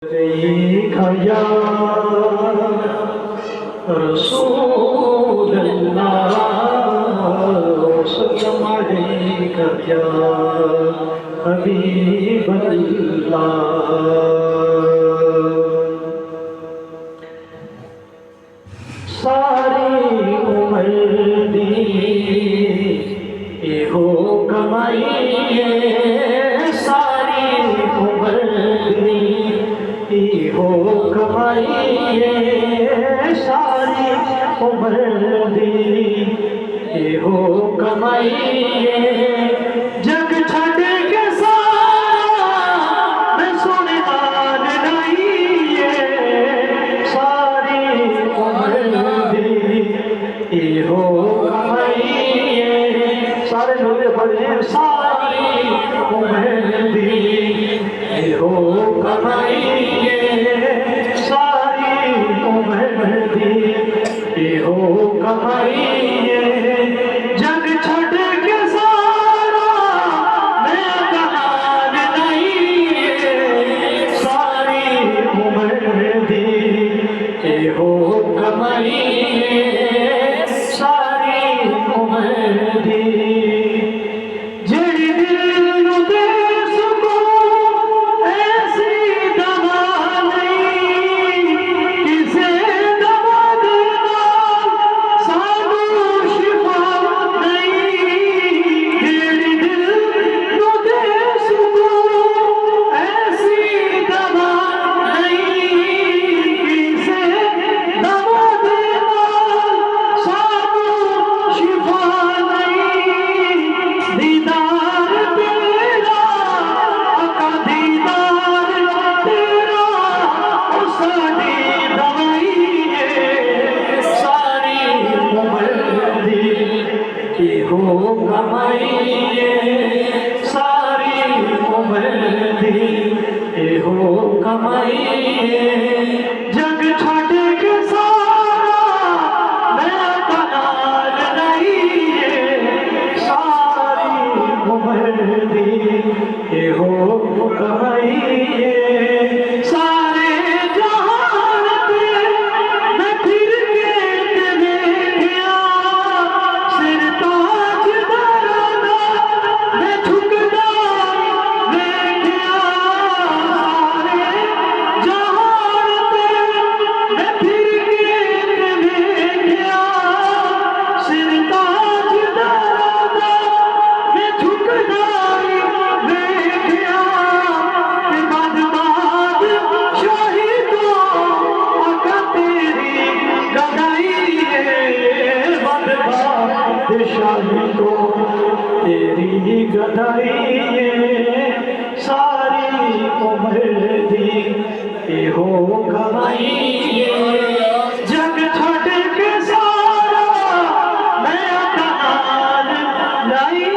या रसूल अल्लाह सल्लम अलैका या हबीब अल्लाह। सारी उम्र दी एहो कमाई सारी उम्र दी हो कमाई सारी उम्र दी हो कमाई जग छड़ के सारा मैं सुने मान नहीं सारी उम्र दी हो कमाई सारे लोग बड़े सारी उम्र दी हो कमाई हो कमाई जग छड़ के सारा मैं कहान नहीं सारी उम्र दी हो कमाई सारी उम्र दी जेड़ी दिल नू दे सुकून ऐसी दवा नहीं किसे हो कमाई सारी उम्र दी हो कमाई जग छड़ के सारा मैं कनाल नहीं सारी उम्र दी हो कमाई शाही तो तेरी गदाई सारी उम्र दी हो कमाई जग छड़ के सारा मैं कहान लाई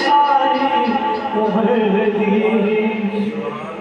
सारी उम्र दी।